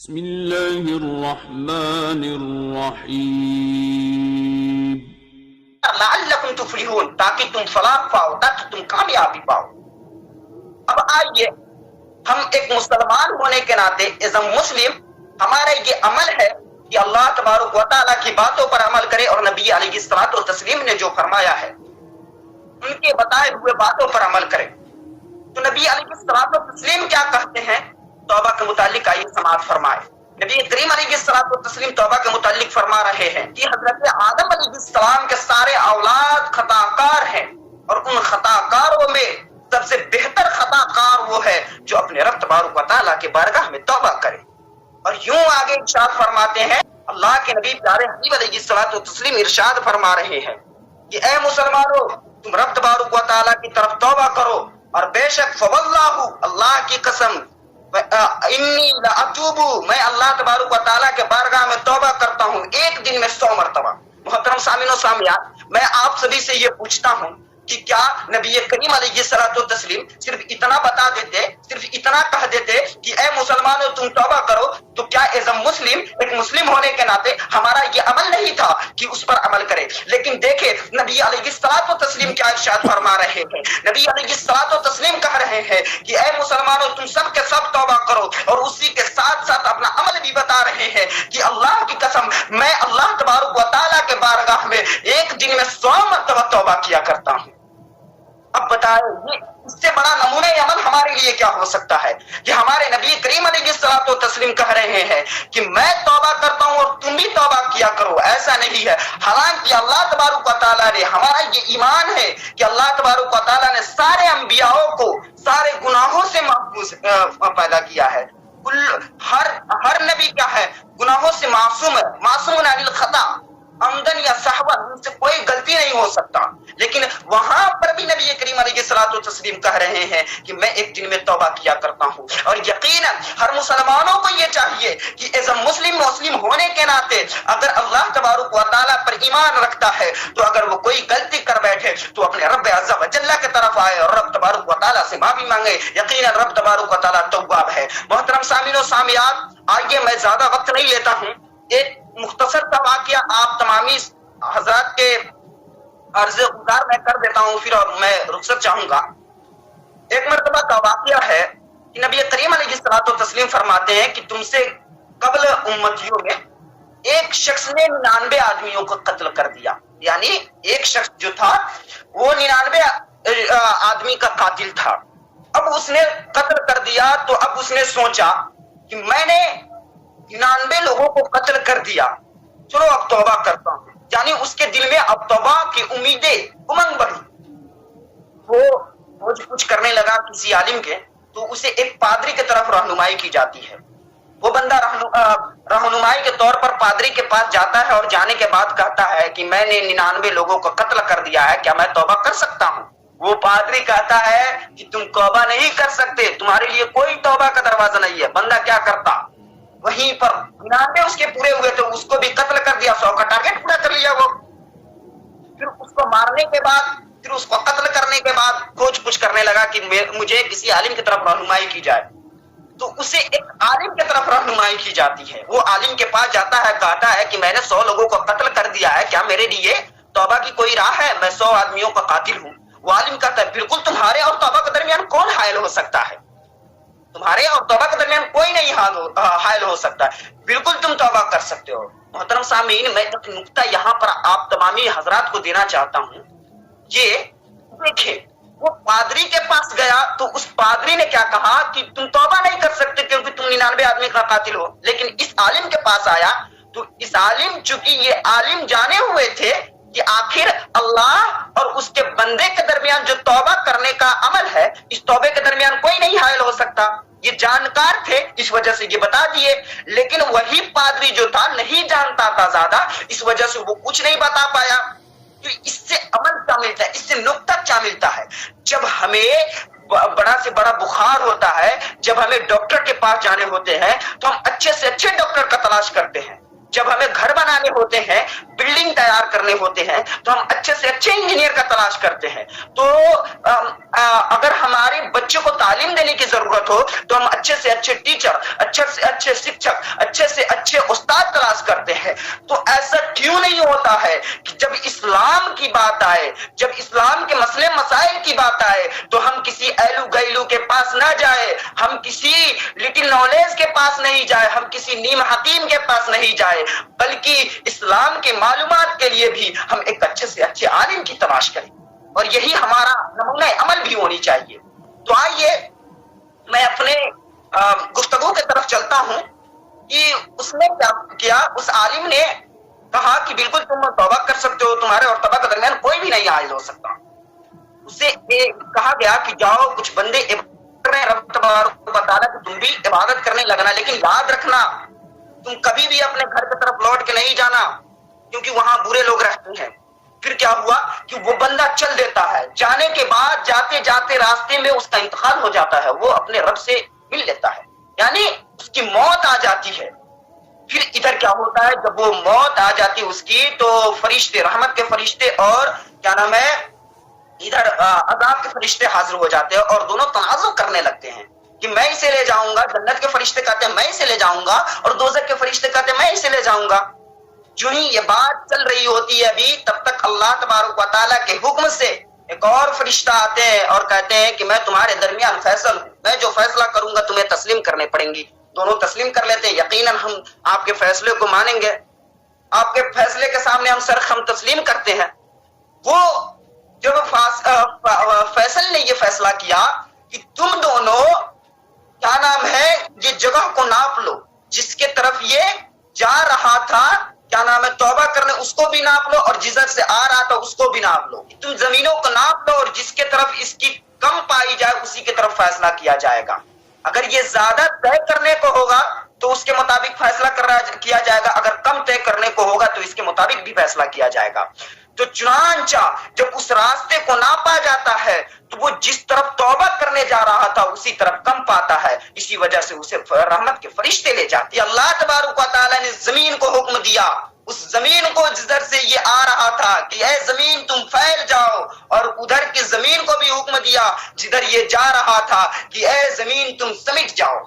بسم اللہ الرحمن الرحیم لعلکم تفلحون، تاکہ تم فلاح پاؤ، تاکہ تم کامیابی پاؤ۔ اب آئیے ہم ایک مسلمان ہونے کے ناطے ایز اے مسلم ہمارا یہ عمل ہے کہ اللہ تبارک و تعالیٰ کی باتوں پر عمل کرے، اور نبی علیہ الصلوۃ والتسلیم نے جو فرمایا ہے ان کے بتائے ہوئے باتوں پر عمل کرے۔ تو نبی علیہ الصلوۃ والتسلیم کیا کہتے ہیں توبہ کے متعلق؟ آئیے سماعت فرمائے۔ نبی کریم علیہ الصلوۃ والتسلیم توبہ کے متعلق فرما رہے ہیں کہ حضرت آدم علیہ السلام کے سارے اولاد خطا کار ہیں، اور ان خطا کاروں میں سب سے بہتر خطا کار وہ ہے جو اپنے رب تبارک و تعالیٰ کے بارگاہ میں توبہ کرے۔ اور یوں آگے ارشاد فرماتے ہیں، اللہ کے نبی پیارے حبیب علیہ الصلوۃ والتسلیم ارشاد فرما رہے ہیں کہ اے مسلمانوں، تم رب تبارک و تعالیٰ کی طرف توبہ کرو، اور بے شک فواللہ، اللہ کی قسم، انی لاتوب، میں اللہ تبارک و تعالیٰ کے بارگاہ میں توبہ کرتا ہوں ایک دن میں 100 مرتبہ۔ محترم سامعین و سامعات، میں آپ سبھی سے یہ پوچھتا ہوں کہ کیا نبی کریم علیہ الصلوۃ والتسلیم صرف اتنا بتا دیتے، صرف اتنا کہہ دیتے کہ اے مسلمانوں تم توبہ کرو، تو کیا ایز اے مسلم، ایک مسلم ہونے کے ناطے ہمارا یہ عمل نہیں تھا کہ اس پر عمل کرے؟ لیکن دیکھیں نبی علیہ الصلوۃ والتسلیم کیا ارشاد فرما رہے ہیں۔ نبی علیہ الصلوۃ والتسلیم کہہ رہے ہیں کہ اے مسلمانوں تم سب کے سب توبہ کرو، اور اسی کے ساتھ ساتھ اپنا عمل بھی بتا رہے ہیں کہ اللہ کی قسم میں اللہ تبارک و تعالیٰ کے بارگاہ میں ایک دن میں 100 مرتبہ توبہ کیا کرتا ہوں۔ اب بتائیں یہ اس سے بڑا نمونہ عمل ہمارے لیے کیا ہو سکتا ہے کہ ہمارے نبی کریم علیہ الصلوۃ والتسلیم کہہ رہے ہیں کہ میں توبہ کرتا ہوں اور تم بھی توبہ کیا کرو؟ ایسا نہیں ہے، حالانکہ اللہ تبارک و تعالیٰ نے، ہمارا یہ ایمان ہے کہ اللہ تبارک و تعالیٰ نے سارے انبیاءوں کو سارے گناہوں سے محفوظ پیدا کیا ہے۔ ہر نبی کیا ہے؟ گناہوں سے معصوم ہے، معصوم عن الخطا، عمدن یا سہوا، ان سے کوئی غلطی نہیں ہو سکتا۔ لیکن وہاں پر بھی نبی کریم علیہ الصلوۃ والتسلیم کہہ رہے ہیں کہ میں ایک دن میں توبہ کیا کرتا ہوں۔ اور یقیناً ہر مسلمانوں کو یہ چاہیے کہ ایز اے مسلم ہونے کے ناطے اگر اللہ تبارک و تعالیٰ پر ایمان رکھتا ہے تو اگر وہ کوئی غلطی کر بیٹھے تو اپنے رب عز و جل کی طرف آئے اور رب تبارک و تعالیٰ سے معافی مانگے۔ یقیناً رب تبارک و تعالیٰ تواب ہے۔ محترم سامعین و سامعات، آئیے میں زیادہ وقت نہیں لیتا ہوں، ایک مختصر سا واقعہ آپ تمامی حضرات کے عرض گزار میں کر دیتا ہوں، پھر میں رخصت چاہوں گا۔ ایک مرتبہ کا واقعہ ہے کہ نبی کریم علیہ الصلوۃ والتسلیم فرماتے ہیں کہ تم سے قبل امتیوں میں ایک شخص نے 99 آدمیوں کو قتل کر دیا، یعنی ایک شخص جو تھا وہ 99 آدمی کا قاتل تھا۔ اب اس نے قتل کر دیا تو اب اس نے سوچا کہ میں نے 99 لوگوں کو قتل کر دیا، چلو اب توبہ کرتا ہوں، یعنی اس کے دل میں اب توبہ کی امیدیں امنگ بڑھی۔ وہ کچھ کرنے لگا کسی عالم کے، تو اسے ایک پادری کی طرف رہنمائی کی جاتی ہے۔ وہ بندہ رہنمائی کے طور پر پادری کے پاس جاتا ہے اور جانے کے بعد کہتا ہے کہ میں نے 99 لوگوں کو قتل کر دیا ہے، کیا میں توبہ کر سکتا ہوں؟ وہ پادری کہتا ہے کہ تم توبہ نہیں کر سکتے، تمہارے لیے کوئی توبہ کا دروازہ نہیں ہے۔ بندہ کیا کرتا؟ وہیں پر 99 اس کے پورے ہوئے تو اس کو بھی قتل کر دیا، 100 کا ٹارگیٹ پورا کر لیا وہ۔ پھر اس کو مارنے کے بعد، پھر اس کو قتل کرنے کے بعد کچھ کرنے لگا کہ مجھے کسی عالم کی طرف رہنمائی کی جائے، تو اسے ایک عالم کی طرف رہنمائی کی جاتی ہے۔ وہ عالم کے پاس جاتا ہے، کہتا ہے کہ میں نے 100 لوگوں کو قتل کر دیا ہے، کیا میرے لیے توبہ کی کوئی راہ ہے؟ میں 100 آدمیوں کا قاتل ہوں۔ وہ عالم کہتا ہے بالکل، تمہارے اور توبہ کے درمیان کون حائل ہو سکتا ہے؟ تمہارے اور توبہ کے درمیان کوئی نہیں حائل ہو سکتا، بالکل تم توبہ کر سکتے ہو۔ محترم سامعین، میں ایک نقطہ یہاں پر آپ تمامی حضرات کو دینا چاہتا ہوں، یہ دیکھیں وہ پادری کے پاس گیا تو اس پادری نے کیا کہا کہ تم توبہ نہیں کر سکتے کیونکہ تم 99 آدمی کا قاتل ہو۔ لیکن اس عالم کے پاس آیا تو اس عالم، چونکہ یہ عالم جانے ہوئے تھے کہ آخر اللہ اور اس کے بندے کے درمیان جو توبہ کرنے کا عمل ہے، اس توبے کے درمیان کوئی نہیں حائل ہو سکتا، یہ جانکار تھے، اس وجہ سے یہ بتا دیے۔ لیکن وہی پادری جو تھا نہیں جانتا تھا زیادہ، اس وجہ سے وہ کچھ نہیں بتا پایا۔ تو اس سے عمل کیا ملتا ہے، اس سے نقطہ کیا ملتا ہے؟ جب ہمیں بڑا سے بڑا بخار ہوتا ہے، جب ہمیں ڈاکٹر کے پاس جانے ہوتے ہیں تو ہم اچھے سے اچھے ڈاکٹر کا تلاش کرتے ہیں، جب ہمیں گھر بنانے ہوتے ہیں، بلڈنگ تیار کرنے ہوتے ہیں، تو ہم اچھے سے اچھے انجینئر کا تلاش کرتے ہیں۔ تو اگر ہمارے بچے کو تعلیم دینے کی ضرورت ہو تو ہم اچھے سے اچھے ٹیچر، اچھے سے اچھے شکشک، اچھے سے اچھے استاد تلاش کرتے ہیں۔ تو ایسا کیوں نہیں ہوتا ہے کہ جب اسلام کی بات آئے، جب اسلام کے مسئلے مسائل کی بات آئے تو ہم کسی ایلو گیلو کے پاس نہ جائے، ہم کسی لٹل نالج کے پاس نہیں جائے، ہم کسی نیم حکیم کے پاس نہیں جائے، بلکہ اسلام کے معلومات کے لیے بھی ہم ایک اچھے سے اچھے عالم کی تلاش کریں، اور یہی ہمارا نمونہ عمل بھی ہونی چاہیے۔ تو آئیے میں اپنے گفتگو کی طرف چلتا ہوں کہ اس نے کیا کیا۔ اس عالم نے کہا کہ بالکل تم توبہ کر سکتے ہو، تمہارے اور توبہ کے درمیان کوئی بھی نہیں حائل ہو سکتا۔ اسے کہا گیا کہ جاؤ کچھ بندے رب تبارک و تعالیٰ کی تم بھی عبادت کرنے لگنا، لیکن یاد رکھنا تم کبھی بھی اپنے گھر کی طرف لوٹ کے نہیں جانا، کیونکہ وہاں برے لوگ رہتے ہیں۔ پھر کیا ہوا کہ وہ بندہ چل دیتا ہے، جانے کے بعد جاتے جاتے راستے میں اس کا انتقال ہو جاتا ہے، وہ اپنے رب سے مل لیتا ہے، یعنی اس کی موت آ جاتی ہے۔ پھر ادھر کیا ہوتا ہے، جب وہ موت آ جاتی اس کی تو فرشتے، رحمت کے فرشتے اور کیا نام ہے ادھر عذاب کے فرشتے حاضر ہو جاتے ہیں، اور دونوں تنازع کرنے لگتے ہیں کہ میں اسے لے جاؤں گا۔ جنت کے فرشتے کہتے ہیں میں اسے لے جاؤں گا، اور دوزخ کے فرشتے کہتے ہیں میں اسے لے جاؤں گا۔ جو ہی یہ بات چل رہی ہوتی ہے ابھی، تب تک اللہ تبارک و تعالیٰ کے حکم سے ایک اور فرشتہ آتے ہیں اور کہتے ہیں کہ میں تمہارے درمیان فیصل ہوں، میں جو فیصلہ کروں گا تمہیں تسلیم کرنے پڑیں گی۔ دونوں تسلیم کر لیتے ہیں، یقیناً ہم آپ کے فیصلے کو مانیں گے، آپ کے فیصلے کے سامنے ہم سرخم تسلیم کرتے ہیں۔ وہ جب فیصل نے یہ فیصلہ کیا کہ تم دونوں کیا نام ہے یہ جگہ کو ناپ لو، جس کے طرف یہ جا رہا تھا کیا نام ہے توبہ کرنے، اس کو بھی ناپ لو، اور جدھر سے آ رہا تھا اس کو بھی ناپ لو۔ تم زمینوں کو ناپ لو، اور جس کے طرف اس کی کم پائی جائے اسی کی طرف فیصلہ کیا جائے گا۔ اگر یہ زیادہ طے کرنے کو ہوگا تو اس کے مطابق فیصلہ کیا جائے گا، اگر کم طے کرنے کو ہوگا تو اس کے مطابق بھی فیصلہ کیا جائے گا۔ تو چنانچہ جب اس راستے کو ناپا جاتا ہے تو وہ جس طرف توبہ کرنے جا رہا تھا اسی طرف کم پاتا ہے، اسی وجہ سے اسے رحمت کے فرشتے لے جاتے ہیں۔ اللہ تبارک و تعالیٰ نے زمین کو حکم دیا، اس زمین کو جدھر سے یہ آ رہا تھا کہ اے زمین تم پھیل جاؤ، اور ادھر کی زمین کو بھی حکم دیا جدھر یہ جا رہا تھا کہ اے زمین تم سمٹ جاؤ۔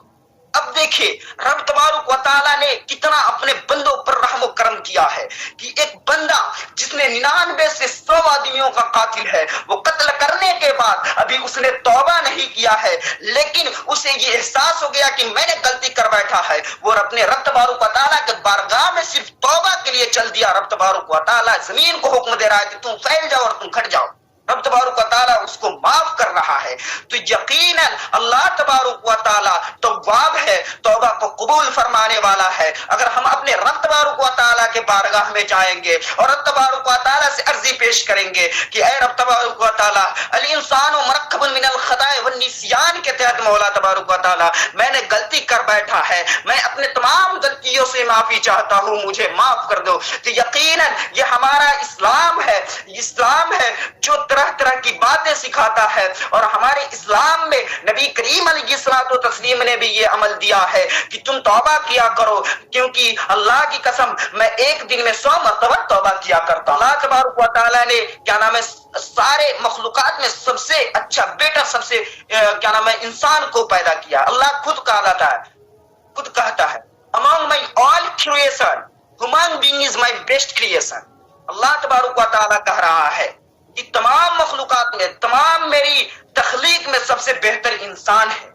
اب دیکھیں رب تبارک و تعالیٰ نے کتنا اپنے بندوں پر رحم و کرم کیا ہے کہ ایک بندہ جس نے 99 سے 100 آدمیوں کا قاتل ہے، وہ قتل کرنے کے بعد ابھی اس نے توبہ نہیں کیا ہے، لیکن اسے یہ احساس ہو گیا کہ میں نے غلطی کر بیٹھا ہے، وہ اپنے رب تبارک و تعالیٰ کے بارگاہ میں صرف توبہ کے لیے چل دیا۔ رب تبارک و تعالیٰ زمین کو حکم دے رہا ہے کہ تم پھیل جاؤ اور تم گھٹ جاؤ، رب تبارک و تعالیٰ اس کو معاف کر رہا ہے۔ تو یقیناً اللہ تبارک و تعالیٰ تواب ہے، توبہ کو قبول فرمانے والا ہے۔ اگر ہم اپنے رب تبارک و تعالیٰ کے بارگاہ میں جائیں گے اور رب تبارک و تعالیٰ سے عرضی پیش کریں گے کہ اے رب تبارک و تعالیٰ الانسان مرکب من الخطاء والنسیان کے تحت مولا تبارک و تعالیٰ میں نے غلطی کر بیٹھا ہے، میں اپنے تمام غلطیوں سے معافی چاہتا ہوں، مجھے معاف کر دو۔ تو یقیناً یہ ہمارا اسلام ہے، اسلام ہے جو طرح طرح کی باتیں سکھاتا ہے، اور ہمارے اسلام میں نبی کریم علیہ الصلوۃ والتسلیم نے بھی یہ عمل دیا ہے کہ تم توبہ کیا کرو، کیونکہ اللہ کی قسم میں ایک دن میں 100 مرتبہ توبہ کیا کرتا ہوں۔ اللہ تبارک و تعالیٰ نے کیا نام ہے سارے مخلوقات میں سب سے اچھا بیٹا، سب سے کیا نام ہے انسان کو پیدا کیا۔ اللہ خود کہتا ہے among my all creation human being is my best creation۔ اللہ تبارک و تعالیٰ کہہ رہا ہے کہ تمام مخلوقات میں، تمام میری تخلیق میں سب سے بہتر انسان ہے۔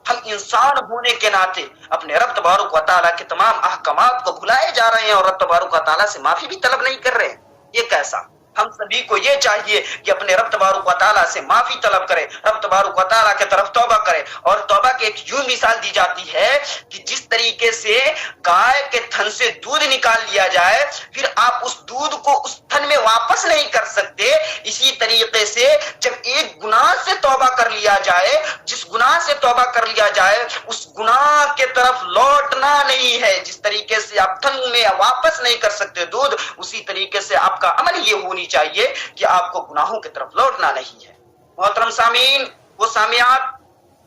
ہم انسان ہونے کے ناطے اپنے رب تبارک و تعالیٰ کے تمام احکامات کو بھلائے جا رہے ہیں اور رب تبارک و تعالیٰ سے معافی بھی طلب نہیں کر رہے ہیں۔ یہ کیسا؟ ہم سبھی کو یہ چاہیے کہ اپنے رب تبارک و تعالیٰ سے معافی طلب کرے، رب تبارک و تعالیٰ کی طرف توبہ کرے۔ اور توبہ کی ایک یوں مثال دی جاتی ہے کہ جس طریقے سے گائے کے تھن سے دودھ نکال لیا جائے، پھر آپ اس دودھ کو اس تھن میں واپس نہیں کر سکتے، اسی طریقے سے جب ایک گناہ سے توبہ کر لیا جائے، جس گناہ سے توبہ کر لیا جائے اس گناہ کے طرف لوٹنا نہیں ہے۔ جس طریقے سے آپ تھن میں واپس نہیں کر سکتے دودھ، اسی طریقے سے آپ کا عمل یہ ہونی چاہیے کہ آپ کو گناہوں کی طرف لوٹنا نہیں ہے۔ محترم سامعین و سامعات،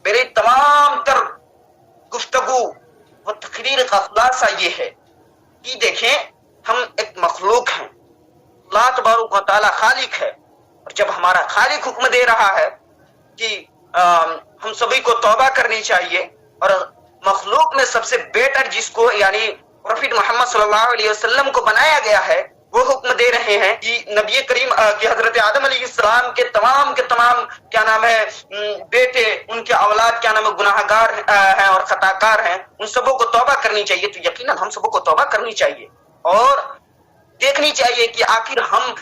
میری تمام تر گفتگو و تقریر کا خلاصہ یہ ہے کہ دیکھیں ہم ایک مخلوق ہیں، اللہ تبارک و تعالیٰ خالق ہے، اور جب ہمارا خالق حکم دے رہا ہے کہ ہم سبھی کو توبہ کرنی چاہیے، اور مخلوق میں سب سے بیٹر جس کو یعنی پروفیٹ محمد صلی اللہ علیہ وسلم کو بنایا گیا ہے، وہ حکم دے رہے ہیں کہ نبی کریم کہ حضرت آدم علیہ السلام کے تمام کیا نام ہے بیٹے، ان کے اولاد کیا نام ہے گناہ گار ہیں اور خطا کار ہیں، ان سبوں کو توبہ کرنی چاہیے۔ تو یقیناً ہم سبوں کو توبہ کرنی چاہیے اور دیکھنی چاہیے کہ آخر ہم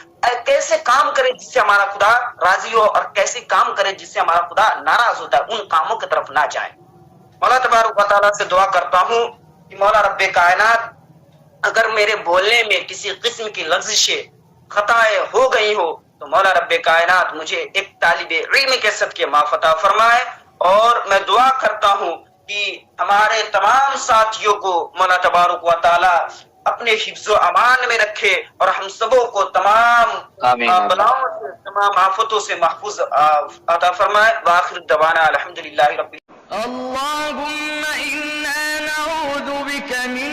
کیسے کام کریں جس سے ہمارا خدا راضی ہو، اور کیسے کام کریں جس سے ہمارا خدا ناراض ہوتا ہے، ان کاموں کی طرف نہ جائیں۔ مولا تبارک و تعالیٰ سے دعا کرتا ہوں کہ مولا رب کائنات، اگر میرے بولنے میں کسی قسم کی لغزشیں خطائیں ہو گئی ہو تو مولا رب کائنات مجھے ایک طالب علم کے صدقے معاف عطا فرمائے، اور میں دعا کرتا ہوں کہ ہمارے تمام ساتھیوں کو مولا تبارک و تعالیٰ اپنے حفظ و امان میں رکھے، اور ہم سبوں کو تمام بلاؤں سے، تمام آفتوں سے محفوظ عطا فرمائے۔ وآخر دعوانا الحمدللہ رب اللهم إنا نعوذ بك من